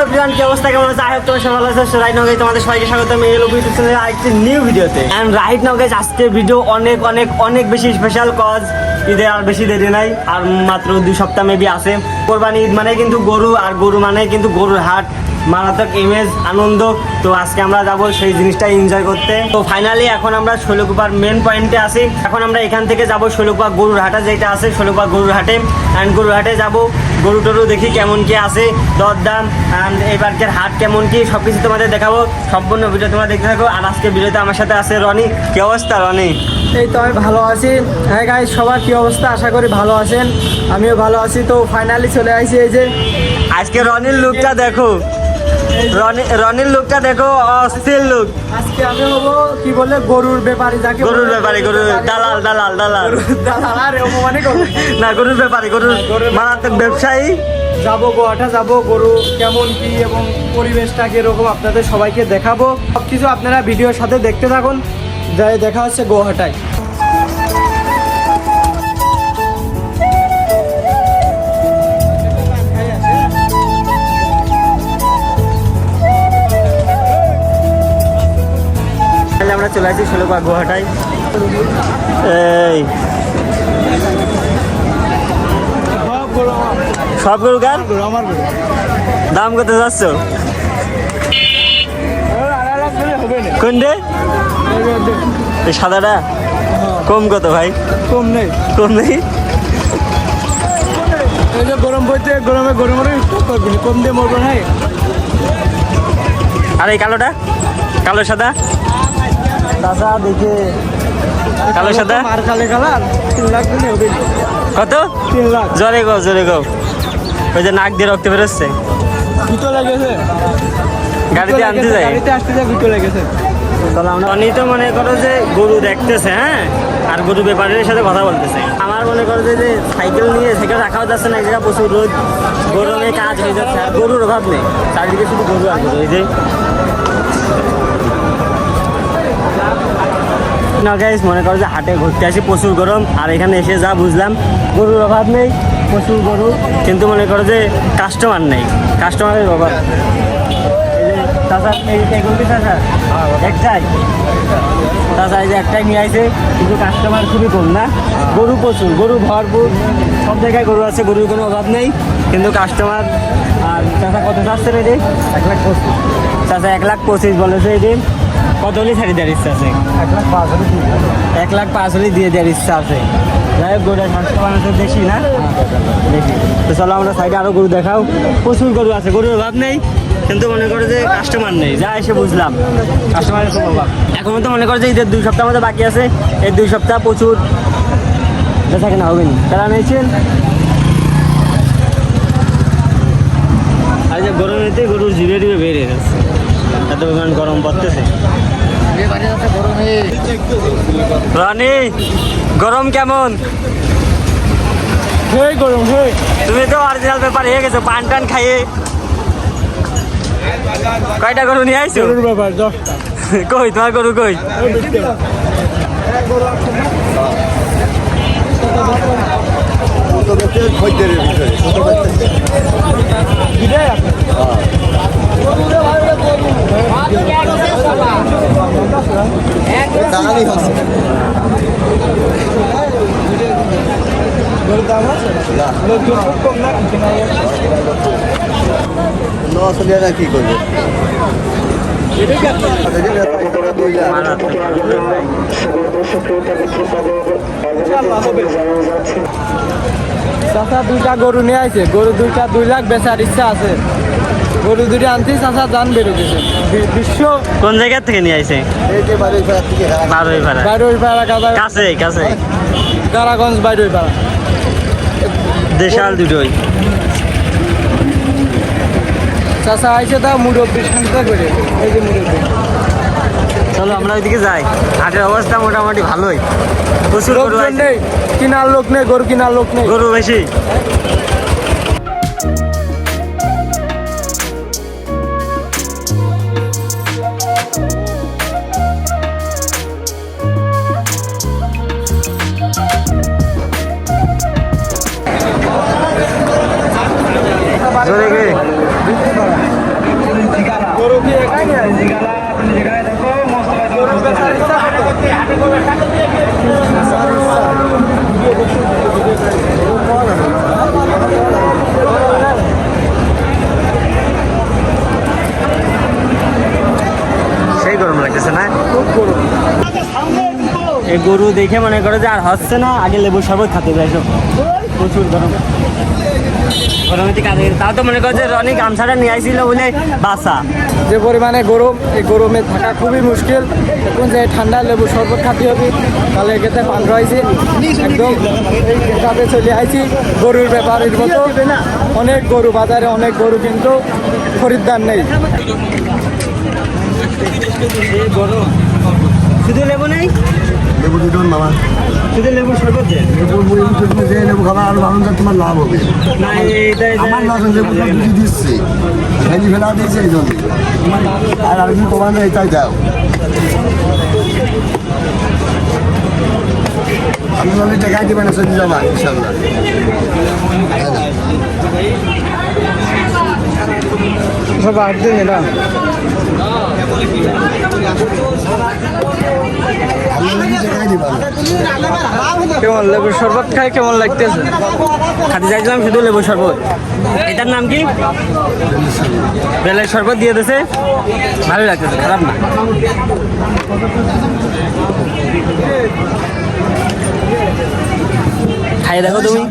Everyone, কি অবস্থা, কেমন আছে? আই হোপ তোমরা সবাই ভালো আছো। রাইট নাও গাইস, তোমাদের সবাইকে স্বাগতম এই ইউটিউব চ্যানেলে আরেকটি নিউ ভিডিওতে। এন্ড রাইট নাও গাইস, আজকের ভিডিও অনেক অনেক অনেক বেশি স্পেশাল, কজ ঈদে আর বেশি দেরি নাই, আর মাত্র 2 সপ্তাহ মেবি আছে। কোরবানি ঈদ মানে কিন্তু গরু, আর গরু মানে কিন্তু গরুর হাট, মারাত্মক ইমেজ, আনন্দ। তো আজকে আমরা যাবো সেই জিনিসটা এনজয় করতে। তো ফাইনালি এখন আমরা শৈলকুপার মেন পয়েন্টে আছি। এখন আমরা এখান থেকে যাবো শৈলকুপা গরুর হাটে, যেটা আছে শৈলকুপা গরুর হাটে। অ্যান্ড গরুর হাটে যাবো, গরু টরু দেখি কেমন কি আছে, দরদাম, অ্যান্ড এবারকার হাট কেমন কি সব কিছু তোমাদের দেখাবো। সম্পূর্ণ ভিডিও তোমরা দেখতে থাকো। আর আজকে ভিডিওতে আমার সাথে আছে রনি। কি অবস্থা রনি? এই তো আমি ভালো আছি। হ্যাঁ গাইস, সবার কি অবস্থা? আশা করি ভালো আছেন, আমিও ভালো আছি। তো ফাইনালি চলে আসি। এই যে আজকে রনির লুকটা দেখো, রনির লুকটা দেখো, অস্থির লুক। আজকে আমি হবো কি বলে গরুর ব্যাপারী, যাকে গরুর ব্যাপারী, গরুর দালাল দালাল দালাল দালাল আর অপমানে করবো না, গরুর ব্যাপারী, গরুর মারাত্মক ব্যবসায়ী। যাবো গোয়াটা, যাবো গরু কেমন কি এবং পরিবেশটা কিরকম আপনাদের সবাইকে দেখাবো। সব কিছু আপনারা ভিডিওর সাথে দেখতে থাকুন। যাই দেখা হচ্ছে গোয়াটায়। আমরা চলে আসছি শৈলকুপা গোহাটায়। এই সব গরু গান, আমার গরু দাম কত যাচ্ছ? হবে না, কোন রে? এই সাদাটা কম কত ভাই? কম নেই, কম নেই। এই যে গরম পড়ছে, গরমে গরম করবি, কম দিয়ে মরবো না। আর এই কালোটা, কালো সাদা, দাদা দেখে কালো সাদা আর কালে কালার 3 লাখ দিলে হবে। কত? 3 লাখ। জোরে গো, জোরে গো। ওই যে নাক দিয়ে রক্ত বেরোচ্ছে, দুটো লেগেছে, গাড়িতে আনতে যায়, গাড়িতে আসতে যায়, দুটো লেগেছে। রনি তো মনে করো যে গরু দেখতেছে, হ্যাঁ, আর গরু ব্যাপারীর সাথে কথা বলতেছে। আমার মনে করো যে সাইকেল নিয়ে সাইকেল রাখাও যাচ্ছে না, এক জায়গায় প্রচুর রোদ, গরমে কাজ হয়ে যাচ্ছে, আর গরুর অভাব নেই, চারিদিকে শুধু গরু আর গরু। এই যে না গাইস, মনে করো যে হাটে ঘুরতে আসি, প্রচুর গরম, আর এখানে এসে যা বুঝলাম গরুর অভাব নেই, প্রচুর গরু, কিন্তু মনে করো যে কাস্টমার নেই, কাস্টমারের অভাব। একটাই তাছাড়া এই যে একটাই নিয়ে আসে, কিন্তু কাস্টমার খুবই কম না, গরু প্রচুর, গরু ভরপুর, সব জায়গায় গরু আছে, গরুর কোনো অভাব নেই, কিন্তু কাস্টমার। আর চাষা কত চাচ্ছে রে? 1,25,000 চাষা 1,25,000 বলেছে। এই দিন কত হলে ছাড়ি দেওয়ার ইচ্ছা আছে? 1,05,000 হলে দিয়ে দেওয়ার ইচ্ছা আছে। যাই হোক, গরুটা স্বাস্থ্য বানাতে দেখি না, দেখি। তো চলো আমরা সাইডে আরও গরু দেখাও, প্রচুর গরু আছে, গরুর অভাব নেই, কিন্তু মনে করো যে কাস্টমার নেই, যা এসে বুঝলাম কাস্টমারের খুব অভাব। এখনও তো মনে করো যে ঈদের 2 সপ্তাহ মধ্যে বাকি আছে, এই 2 সপ্তাহ প্রচুর বেচা কেনা হবে না, তারা নিয়েছেন। আর যে গরমেতে গরু জিভে টিভে বেরিয়ে যাচ্ছে, এত পরিমাণ গরম পড়তেছে। রনি, গরম কেমন? গরম, তুমি তো অরিজিনাল পেপার হয়ে গেছো, পান টান খাইয়ে। কয়টা গরু নিয়ে আইছো? গরুর ব্যাপার 10টা। কই তোমার গরু কই? গরুর দাম আছে না, লোকজন খুব কম না, কি করবে? চাষা 2টা গরু নিয়ে আসে, গরু 2টা 2 লাখ বেচার ইচ্ছা আছে। গরু 2টা আনতে চাষা জান বেরোতেছে। বিশ্ব কোন জায়গা থেকে নিয়ে আইছে? বারোই ভাড়া, বাইরোই পাড়া, কাছে কাছে, কারাগঞ্জ বাইরোই পাড়া, দেশাল দুটোই। চাষা আইসে তা মুরব্বীর সংস্থা করে। এই যে মুরব্বী, চলো আমরা ওইদিকে যাই। হাটের অবস্থা মোটামুটি ভালোই, প্রচুর গরু লোকজন আছে, নেই, কিনার লোক নেই, গরু কিনার লোক নেই, গরু বেশি। জোরে গে গরু কি গরু বেচার ইচ্ছা কত? সেই গরম লাগতেছে না? খুব গরু। এই গরু দেখে মনে করে যে আর হচ্ছে না, আগে লেবু শরবত খাতে যাইছো। প্রচুর গরম, গরমে কাজে তাও তো মনে করছে রনি গামছাটা নিয়ে আসছিল বলে বাসা। যে পরিমাণে গরম, এই গরমে থাকা খুবই মুশকিল। এখন যে ঠান্ডা লেবু শরবত খাতে হবে, তাহলে এক্ষেত্রে পান রয়েছে একদম এই খেতাবে চলে আইছি। গরুর ব্যাপারের মতো অনেক গরু বাজারে, অনেক গরু কিন্তু খরিদ্দার নেই। এই গরম শুধু লেবু নেই, লেবু দিন মামা, শুধু লেবু শরবত দেন। যে লেবু খাবা আরো ভালো তোমার লাভ হবে। না এইটাই আমার লস লেবু বুঝি দিচ্ছি, ভেজি ফেলা দিয়েছে এই জন্য। আর আর কি তোমার এটাই দাও, আমি বলি টাকাই দিবেন সত্যি জমা ইনশাল্লাহ। সব 8 দিন এটা টাকাই দিবেন। কেমন লেবু শরবত খাই কেমন লাগতেছে? খাতে চাইছিলাম শুধু লেবু শরবত। এটার নাম কি? বেলের শরবত দিয়ে দিয়েছে, ভালো লাগতেছে, খারাপ না। খাই দেখো তুমি।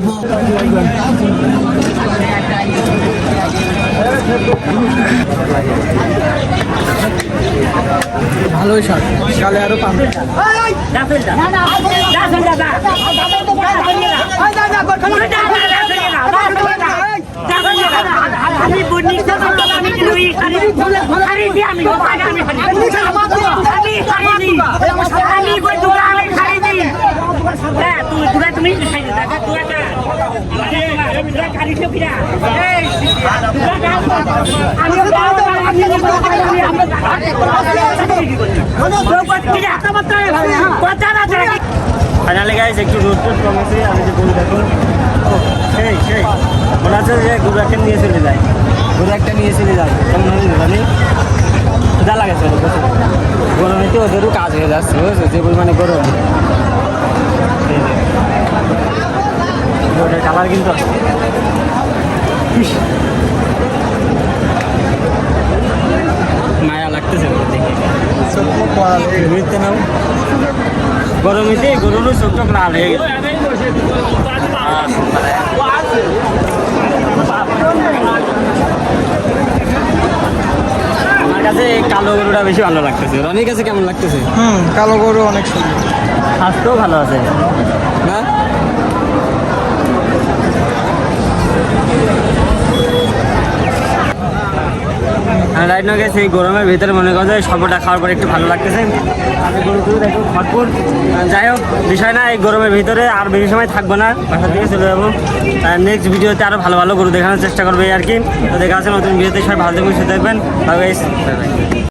ভালোই স্বাদ, কালে আরো পান। ফাইনালি গাইস একটু রোদ টোদ কমেছে, আমি যে গরু দেখো সেই মনে হচ্ছে যে গরু একটা নিয়ে চলে যায়, গরু একটা নিয়ে চলে যায় কেমন হবে জানি, যা লাগে চলো গরমে তো ওদেরও কাজ হয়ে যাচ্ছে বুঝেছো, যে পরিমাণে গরম। গরুটার কালার কিন্তু মায়া লাগতেছে দেখে, বুঝতে নাও গরমেতে গরুরও চোখ চোখ লাল হয়ে গেছে। আমার কাছে কালো গরুটা বেশি ভালো লাগতেছে। রনির কাছে কেমন লাগতেছে? কালো গরু অনেক সুন্দর, স্বাস্থ্যও ভালো আছে না? রাইট না গেছে এই গরমের ভিতরে মনে করছে সবটা খাওয়ার পরে একটু ভালো লাগতেছে। আমি গরু টরু দেখো ভরপুর। যাই হোক বিষয় না, এই গরমের ভিতরে আর বেশি সময় থাকবো না, বাসা থেকে চলে যাবো। নেক্সট ভিডিওতে আরও ভালো ভালো গরু দেখানোর চেষ্টা করবো এই আর কি। তো দেখা আছে নতুন ভিডিওতে, সবাই ভালো থাকবেন, সুস্থ থাকবেন। Bye bye.